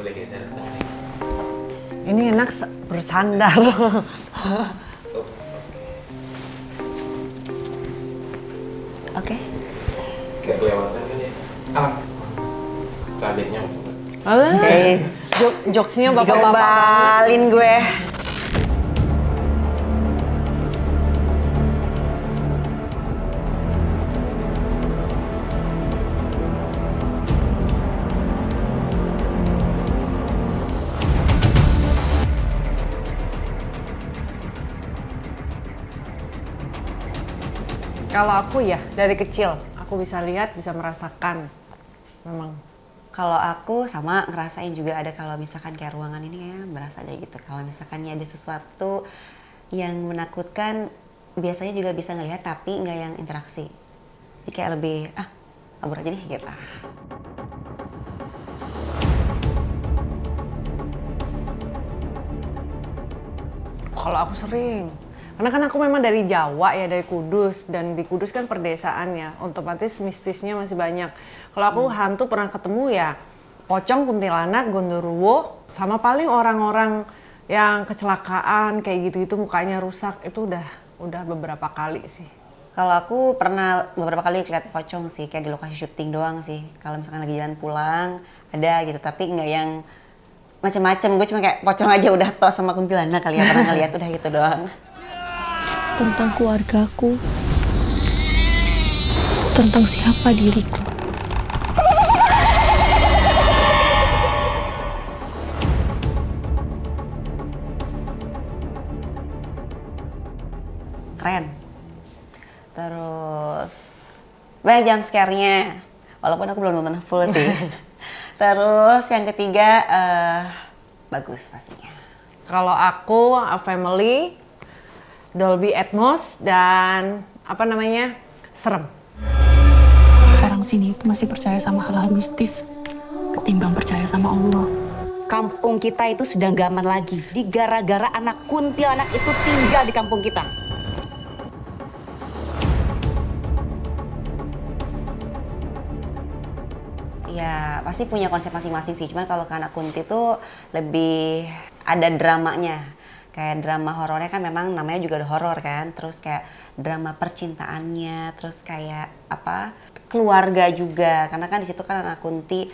Boleh geser ke tengah. Ini enak bersandar. Oh, Oke. kayak kelewatan kan ya. Cabenya maksudnya. Guys, Jokesnya bapak-bapak. gombalin gue. Kalau aku ya dari kecil aku bisa lihat, bisa merasakan memang. Kalau aku sama ngerasain juga ada kalau misalkan kayak ruangan ini ya berasa ada gitu. Kalau misalkan ada sesuatu yang menakutkan biasanya juga bisa ngelihat tapi nggak yang interaksi. Jadi kayak lebih kabur aja deh gitu. Kalau aku sering, karena kan aku memang dari Jawa ya, dari Kudus, dan di Kudus kan perdesaan ya, otomatis mistisnya masih banyak. Kalau aku hantu pernah ketemu ya pocong, kuntilanak, gondoruo, sama paling orang-orang yang kecelakaan kayak gitu itu mukanya rusak, itu udah beberapa kali sih. Kalau aku pernah beberapa kali lihat pocong sih, kayak di lokasi syuting doang sih. Kalau misalkan lagi jalan pulang ada gitu, tapi nggak yang macem-macem. Gue cuma kayak pocong aja udah tos sama kuntilanak kali ya, pernah ngeliat udah gitu doang. Tentang keluargaku, tentang siapa diriku. Keren. Terus banyak jump scare-nya, walaupun aku belum nonton full sih. Terus yang ketiga bagus pastinya. Kalau aku Family, Dolby Atmos, dan serem. Orang sini itu masih percaya sama hal-hal mistis ketimbang percaya sama Allah. Kampung kita itu sudah gak aman lagi. Jadi gara-gara anak kuntilanak itu tinggal di kampung kita. Ya pasti punya konsep masing-masing sih. Cuman kalau ke anak kunti itu lebih ada dramanya. Kayak drama horornya kan memang namanya juga ada horor kan. Terus kayak drama percintaannya. Terus kayak keluarga juga. Karena kan di situ kan anak kunti.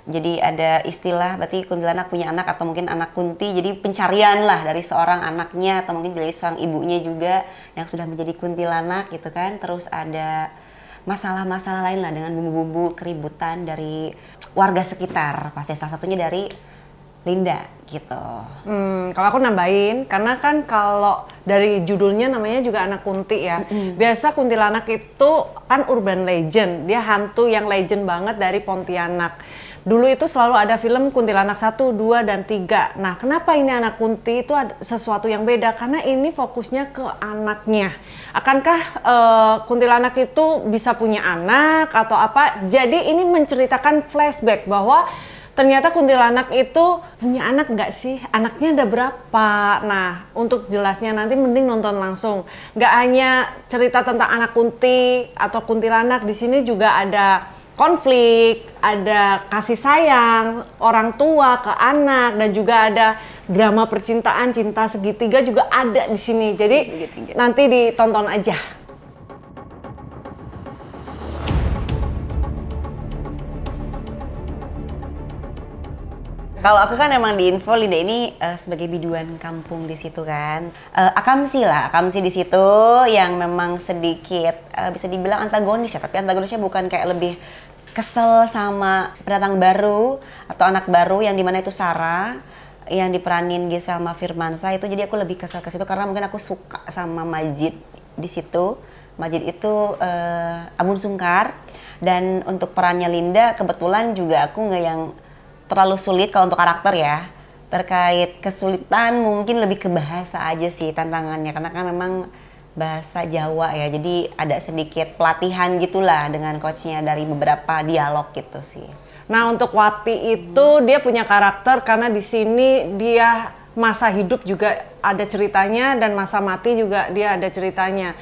Jadi ada istilah berarti kuntilanak punya anak atau mungkin anak kunti. Jadi pencarian lah dari seorang anaknya atau mungkin dari seorang ibunya juga yang sudah menjadi kuntilanak gitu kan. Terus ada masalah-masalah lain lah dengan bumbu-bumbu keributan dari warga sekitar. Pasti salah satunya dari Linda gitu. Kalau aku nambahin, karena kan kalau dari judulnya namanya juga anak kunti ya. Biasa kuntilanak itu kan urban legend, dia hantu yang legend banget dari Pontianak. Dulu itu selalu ada film kuntilanak 1, 2, dan 3. Nah, kenapa ini anak kunti itu ada sesuatu yang beda? Karena ini fokusnya ke anaknya. Akankah kuntilanak itu bisa punya anak atau apa? Jadi ini menceritakan flashback bahwa ternyata kuntilanak itu punya anak nggak sih? Anaknya ada berapa? Nah, untuk jelasnya nanti mending nonton langsung. Nggak hanya cerita tentang anak kunti atau kuntilanak, di sini juga ada konflik, ada kasih sayang orang tua ke anak, dan juga ada drama percintaan, cinta segitiga juga ada di sini. Jadi nanti ditonton aja. Kalau aku kan emang di info Linda ini sebagai biduan kampung di situ kan. Akamsi di situ yang memang sedikit bisa dibilang antagonis ya, tapi antagonisnya bukan kayak lebih kesel sama pendatang baru atau anak baru yang dimana itu Sarah yang diperanin Giselma Firmansyah itu. Jadi aku lebih kesel ke situ karena mungkin aku suka sama Majid di situ. Majid itu Amun Sungkar, dan untuk perannya Linda kebetulan juga aku nggak yang terlalu sulit kalau untuk karakter ya. Terkait kesulitan mungkin lebih ke bahasa aja sih tantangannya, karena kan memang bahasa Jawa ya, jadi ada sedikit pelatihan gitulah dengan coachnya dari beberapa dialog gitu sih. Nah, untuk Wati itu dia punya karakter karena di sini dia masa hidup juga ada ceritanya dan masa mati juga dia ada ceritanya.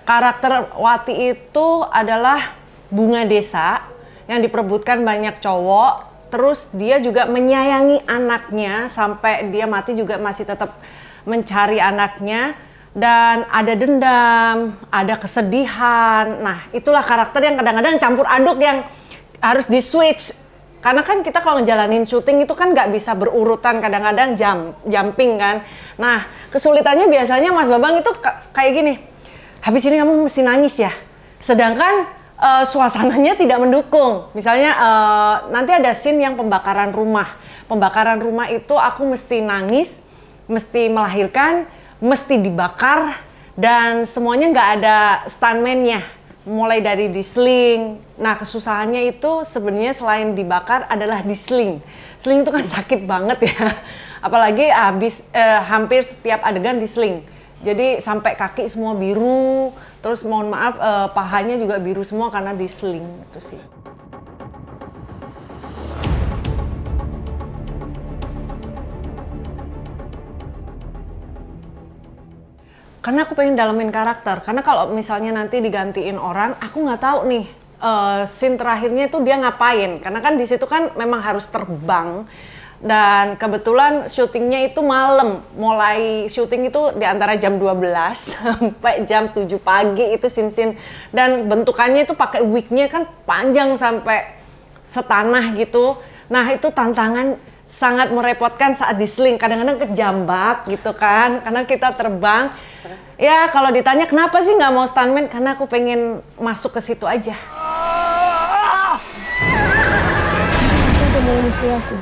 Karakter Wati itu adalah bunga desa yang diperebutkan banyak cowok terus dia juga menyayangi anaknya sampai dia mati juga masih tetap mencari anaknya, dan ada dendam, ada kesedihan. Nah, itulah karakter yang kadang-kadang campur aduk yang harus di switch. Karena kan kita kalau ngejalanin syuting itu kan nggak bisa berurutan, kadang-kadang jumping kan. Nah, kesulitannya biasanya Mas Bambang itu kayak gini, habis ini kamu mesti nangis ya. Sedangkan suasananya tidak mendukung. Misalnya nanti ada scene yang pembakaran rumah. Pembakaran rumah itu aku mesti nangis, mesti melahirkan, mesti dibakar, dan semuanya nggak ada stuntman-nya. Mulai dari diseling. Nah, kesusahannya itu sebenarnya selain dibakar adalah diseling. Seling itu kan sakit banget ya. Apalagi hampir setiap adegan diseling. Jadi sampai kaki semua biru, terus mohon maaf pahanya juga biru semua karena diseling itu sih. Karena aku pengen dalamin karakter. Karena kalau misalnya nanti digantiin orang, aku nggak tahu nih scene terakhirnya itu dia ngapain. Karena kan di situ kan memang harus terbang. Dan kebetulan syutingnya itu malam. Mulai syuting itu di antara jam 12 sampai jam 7 pagi itu scene-scene. Dan bentukannya itu pakai wignya kan panjang sampai setanah gitu. Nah, itu tantangan sangat merepotkan saat diseling. Kadang-kadang kejambak gitu kan, karena kita terbang. Ya, kalau ditanya kenapa sih nggak mau stuntman? Karena aku pengen masuk ke situ aja. Aku udah mau musuh aku.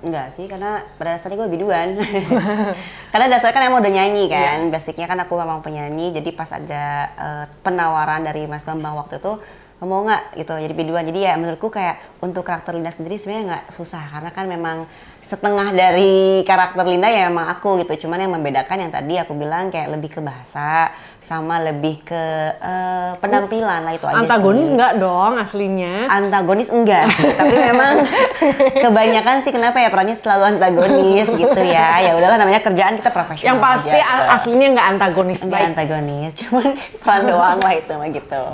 Enggak sih, karena pada dasarnya gue biduan. Karena dasarnya kan emang udah nyanyi kan, basicnya kan aku memang penyanyi. Jadi pas ada penawaran dari Mas Bambang waktu itu, mau nggak gitu jadi biduan. Jadi ya menurutku kayak untuk karakter Linda sendiri sebenarnya nggak susah, karena kan memang setengah dari karakter Linda ya memang aku gitu. Cuman yang membedakan yang tadi aku bilang kayak lebih ke bahasa sama lebih ke penampilan lah, itu aja. Antagonis sih. enggak dong aslinya? Antagonis enggak sih, tapi memang kebanyakan sih kenapa ya perannya selalu antagonis gitu ya. Ya udahlah, namanya kerjaan kita profesional. Yang pasti aja, aslinya nggak antagonis. enggak baik. antagonis, cuman peran doang lah itu mah gitu.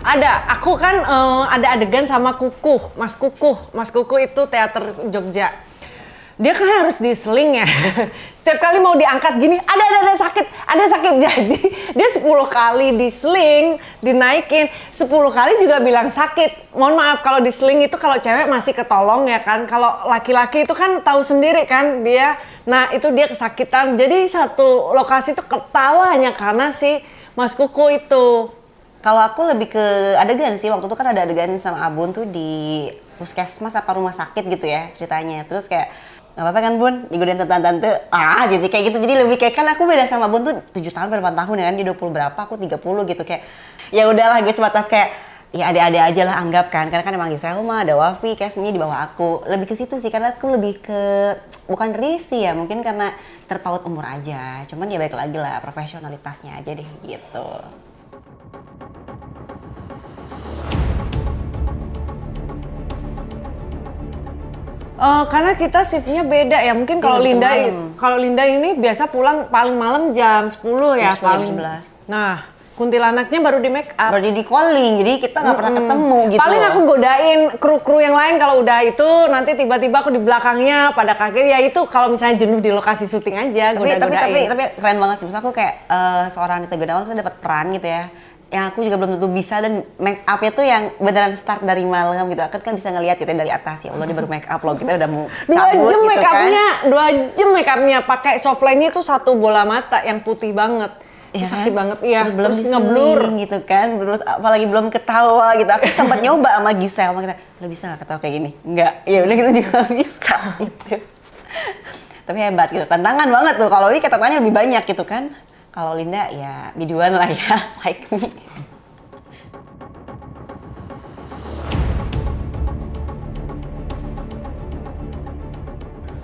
Ada, aku kan ada adegan sama Kukuh, Mas Kukuh. Mas Kukuh itu teater Jogja. Dia kan harus diseling ya. Setiap kali mau diangkat gini, ada sakit. Jadi dia 10 kali diseling, dinaikin, 10 kali juga bilang sakit. Mohon maaf, kalau diseling itu kalau cewek masih ketolong ya kan. Kalau laki-laki itu kan tahu sendiri kan dia. Nah, itu dia kesakitan. Jadi satu lokasi itu ketawa hanya karena si Mas Kukuh itu. Kalau aku lebih ke adegan sih, waktu itu kan ada adegan sama Abun tuh di puskesmas apa rumah sakit gitu ya ceritanya. Terus kayak, nggak apa-apa kan Bun, digodain tante-tante, jadi kayak gitu. Jadi lebih kayak, kan aku beda sama Bun tuh 7 tahun, 8 tahun ya kan, dia 20 berapa, aku 30 gitu. Kayak, ya udahlah gue sebatas kayak, ya adik-adik aja lah anggap kan. Karena kan emang di Selma, ada Wafi, Kasmi di bawah aku. Lebih ke situ sih, karena aku lebih ke, bukan risih ya, mungkin karena terpaut umur aja. Cuman ya balik lagi lah, profesionalitasnya aja deh gitu. Karena kita shiftnya beda ya, mungkin kalau Linda ini biasa pulang paling malam jam 10 ya, Jam 10, paling. jam 11. Nah, kuntilanaknya baru di make up. Baru di calling, jadi kita nggak pernah ketemu gitu. Paling aku godain kru-kru yang lain kalau udah itu, nanti tiba-tiba aku di belakangnya pada kaget. Ya itu kalau misalnya jenuh di lokasi syuting aja, goda-godain. Tapi keren banget sih. Maksud aku kayak seorang Anita Gunawan tuh dapat peran gitu ya. Yang aku juga belum tentu bisa, dan make up-nya tuh yang beneran start dari malam gitu. Aku kan bisa ngelihat gitu dari atas, ya Allah dia baru make up loh, kita udah mau 2 cabut jam gitu make upnya, kan. 2 jam make upnya, pakai soft line-nya tuh 1 bola mata yang putih banget. Ya Itu sakit kan? banget, iya. Terus Terus ngeblur. gitu kan, terus apalagi belum ketawa gitu. Aku sempat nyoba sama Gisel, sama kita, lo bisa gak ketawa kayak gini? Enggak, ya udah kita juga gak bisa gitu. Tapi hebat gitu, tantangan banget tuh. Kalau ini tantangannya lebih banyak gitu kan. Kalau Linda ya biduan lah ya, like me.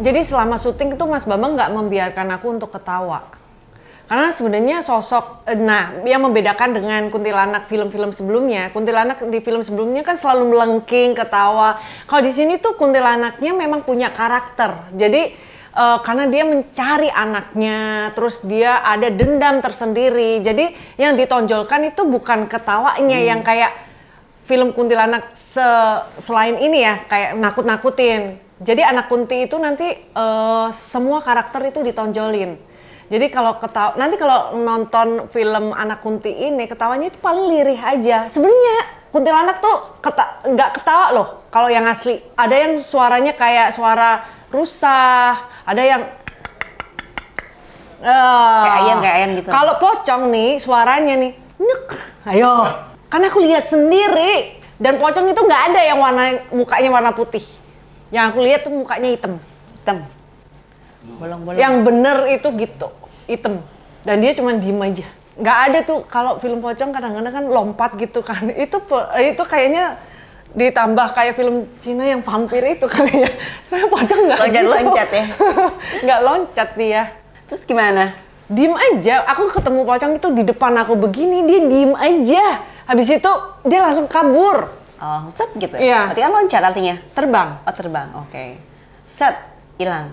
Jadi selama syuting itu Mas Bambang nggak membiarkan aku untuk ketawa. Karena sebenarnya sosok, nah yang membedakan dengan kuntilanak film-film sebelumnya, kuntilanak di film sebelumnya kan selalu melengking, ketawa. Kalau di sini tuh kuntilanaknya memang punya karakter. Jadi karena dia mencari anaknya, terus dia ada dendam tersendiri. Jadi yang ditonjolkan itu bukan ketawanya yang kayak film kuntilanak selain ini ya, kayak nakut-nakutin. Jadi anak Kunti itu nanti semua karakter itu ditonjolin. Jadi kalau nanti kalau nonton film anak Kunti ini ketawanya itu paling lirih aja. Sebenarnya kuntilanak tuh nggak ketawa loh kalau yang asli. Ada yang suaranya kayak suara rusa, ada yang Kayak ayam gitu. Kalau pocong nih suaranya nih, nyek, ayo. Karena aku lihat sendiri dan pocong itu nggak ada yang mukanya warna putih. Yang aku lihat tuh mukanya hitam. Bolong-bolong. Yang bener itu gitu, hitam. Dan dia cuma diem aja. Nggak ada tuh, kalau film pocong kadang-kadang kan lompat gitu kan. Itu kayaknya ditambah kayak film Cina yang vampir itu kali ya. Sebenarnya pocong nggak gitu. Loncat ya? Nggak loncat dia. Terus gimana? Diem aja, aku ketemu pocong itu di depan aku begini, dia diem aja. Habis itu dia langsung kabur. Oh, set gitu? Iya. Berarti kan loncat artinya? Terbang. Oh, terbang, oke. Set, hilang.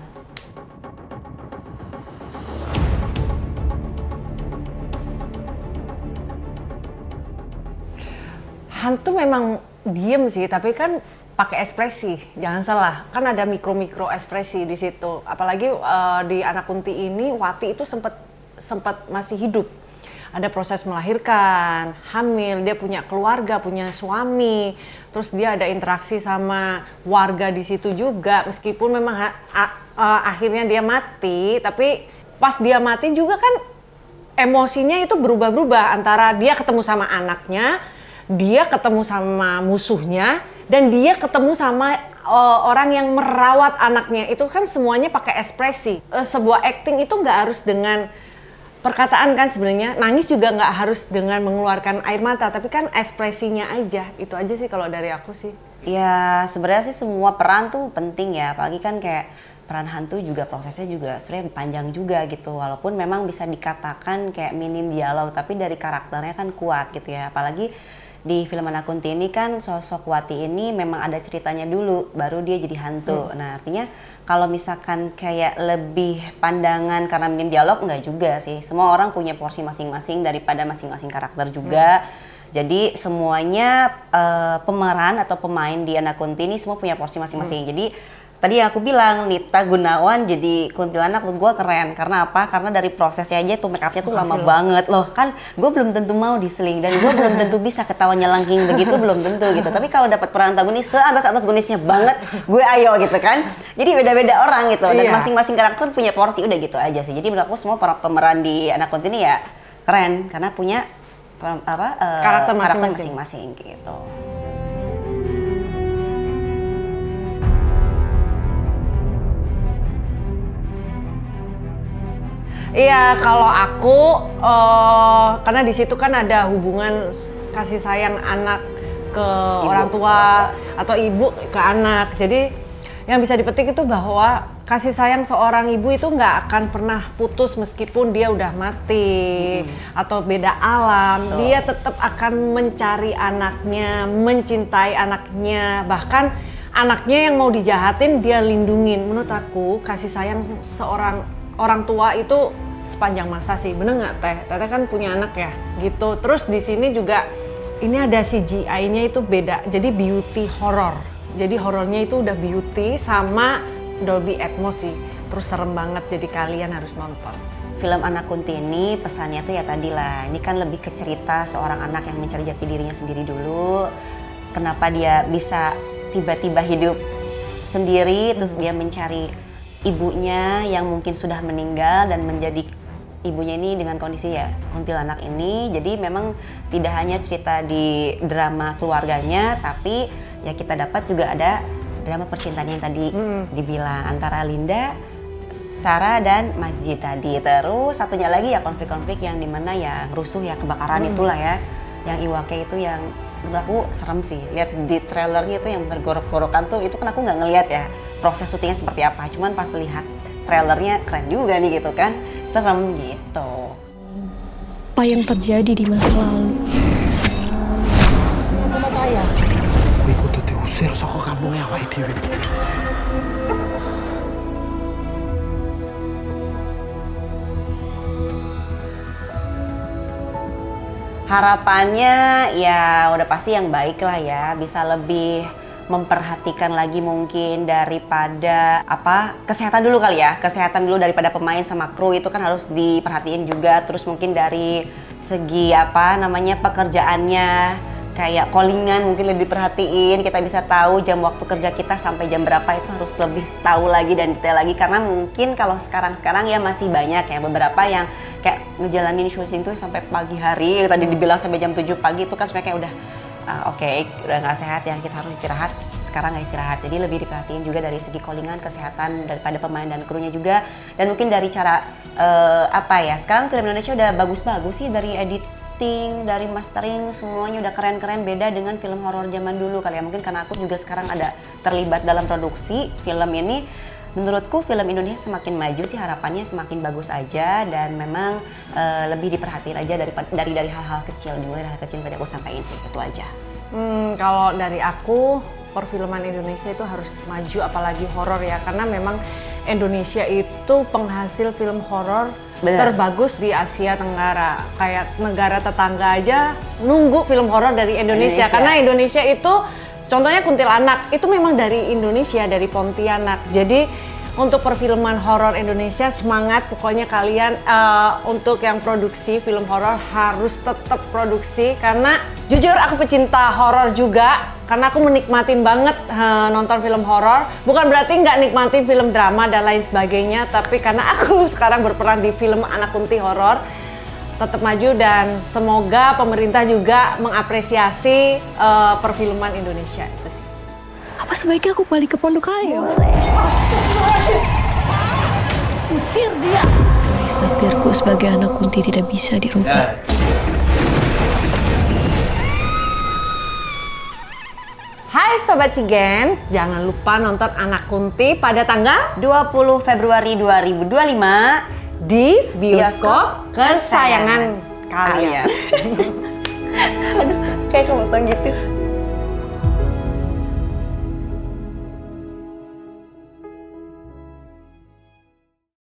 Hantu memang diem sih, tapi kan pakai ekspresi. Jangan salah, kan ada mikro-mikro ekspresi di situ. Apalagi di anak Kunti ini, Wati itu sempat masih hidup. Ada proses melahirkan, hamil, dia punya keluarga, punya suami, terus dia ada interaksi sama warga di situ juga, meskipun memang akhirnya dia mati, tapi pas dia mati juga kan emosinya itu berubah-berubah antara dia ketemu sama anaknya, dia ketemu sama musuhnya, dan dia ketemu sama orang yang merawat anaknya. Itu kan semuanya pakai ekspresi. Sebuah acting itu nggak harus dengan perkataan kan sebenarnya, nangis juga nggak harus dengan mengeluarkan air mata, tapi kan ekspresinya aja. Itu aja sih kalau dari aku sih. Ya sebenarnya sih semua peran tuh penting ya, apalagi kan kayak peran hantu juga prosesnya juga sebenarnya panjang juga gitu. Walaupun memang bisa dikatakan kayak minim dialog, tapi dari karakternya kan kuat gitu ya. Apalagi di film Anak Kunti ini kan sosok Wati ini memang ada ceritanya dulu, baru dia jadi hantu. Nah artinya kalau misalkan kayak lebih pandangan karena minim dialog, enggak juga sih. Semua orang punya porsi masing-masing daripada masing-masing karakter juga. Jadi semuanya pemeran atau pemain di Anak Kunti ini semua punya porsi masing-masing. Jadi tadi yang aku bilang, Nita Gunawan jadi kuntilanak tuh gue keren. Karena apa? Karena dari prosesnya aja tuh make upnya tuh lama banget loh. Kan gue belum tentu mau diseling dan gue belum tentu bisa ketawa nyelangking begitu, belum tentu gitu. Tapi kalau dapat peran antagonis seatas-atasgonisnya banget, gue ayo gitu kan. Jadi beda-beda orang gitu dan masing-masing karakter punya porsi, udah gitu aja sih. Jadi menurut aku semua pemeran di Anak Kunti ini ya keren karena punya karakter masing-masing gitu. Iya, kalau aku karena di situ kan ada hubungan kasih sayang anak ke orang tua atau ibu ke anak. Jadi yang bisa dipetik itu bahwa kasih sayang seorang ibu itu nggak akan pernah putus meskipun dia udah mati atau beda alam. Dia tetap akan mencari anaknya, mencintai anaknya, bahkan anaknya yang mau dijahatin dia lindungin. Menurut aku kasih sayang seorang orang tua itu sepanjang masa sih, bener nggak Teh? Teteh kan punya anak ya, gitu. Terus di sini juga ini ada CGI-nya itu beda, jadi beauty horror. Jadi horornya itu udah beauty sama Dolby Atmos sih. Terus serem banget, jadi kalian harus nonton. Film Anak Kunti ini pesannya tuh ya tadi lah, ini kan lebih ke cerita seorang anak yang mencari jati dirinya sendiri dulu. Kenapa dia bisa tiba-tiba hidup sendiri, terus dia mencari ibunya yang mungkin sudah meninggal dan menjadi ibunya ini dengan kondisi ya kuntilanak ini. Jadi memang tidak hanya cerita di drama keluarganya, tapi ya kita dapat juga ada drama percintaannya yang tadi dibilang antara Linda, Sarah dan Majid tadi. Terus satunya lagi ya konflik-konflik yang dimana ya rusuh ya kebakaran itulah ya, yang Iwake itu yang menurut aku serem sih. Lihat di trailernya itu yang bergorok-gorokan tuh, itu kan aku nggak ngelihat ya proses syutingnya seperti apa. Cuman pas lihat trailernya keren juga nih gitu kan. serem gitu. Apa yang terjadi di masa lalu? Kuwi kudu diusir saka kampunge awake dhewe. Harapannya ya udah pasti yang baik lah ya, bisa lebih memperhatikan lagi mungkin daripada kesehatan dulu kali ya, kesehatan dulu daripada pemain sama kru itu kan harus diperhatiin juga. Terus mungkin dari segi pekerjaannya kayak callingan mungkin lebih diperhatiin, kita bisa tahu jam waktu kerja kita sampai jam berapa itu harus lebih tahu lagi dan detail lagi, karena mungkin kalau sekarang ya masih banyak ya beberapa yang kayak ngejalanin syuting tuh sampai pagi hari, tadi dibilang sampai jam 7 pagi itu kan sebenarnya kayak udah udah nggak sehat ya, kita harus istirahat. Sekarang nggak istirahat, jadi lebih diperhatiin juga dari segi callingan, kesehatan daripada pemain dan krunya juga, dan mungkin dari cara sekarang film Indonesia udah bagus-bagus sih, dari editing, dari mastering, semuanya udah keren-keren, beda dengan film horor zaman dulu kali ya. Mungkin karena aku juga sekarang ada terlibat dalam produksi film ini. Menurutku film Indonesia semakin maju sih, harapannya semakin bagus aja, dan memang lebih diperhatiin aja dari hal-hal kecil, dimulai dari hal kecil tadi aku sampaikan sih, itu aja. Kalau dari aku, perfilman Indonesia itu harus maju, apalagi horor ya, karena memang Indonesia itu penghasil film horor terbagus di Asia Tenggara. Kayak negara tetangga aja nunggu film horor dari Indonesia. Karena Indonesia itu, contohnya Kuntilanak, itu memang dari Indonesia, dari Pontianak. Jadi untuk perfilman horor Indonesia semangat, pokoknya kalian untuk yang produksi film horor harus tetap produksi, karena jujur aku pecinta horor juga, karena aku menikmatin banget nonton film horor. Bukan berarti nggak nikmatin film drama dan lain sebagainya, tapi karena aku sekarang berperan di film Anak Kunti horor, tetap maju, dan semoga pemerintah juga mengapresiasi perfilman Indonesia itu sih. Apa sebaiknya aku balik ke Pondok Ayu? Usir dia! Garis takdirku sebagai anak Kunti tidak bisa dirubah. Hai Sobat Cigen, jangan lupa nonton Anak Kunti pada tanggal 20 Februari 2025 di bioskop kesayangan kalian. Aduh, kayak kamu tau gitu.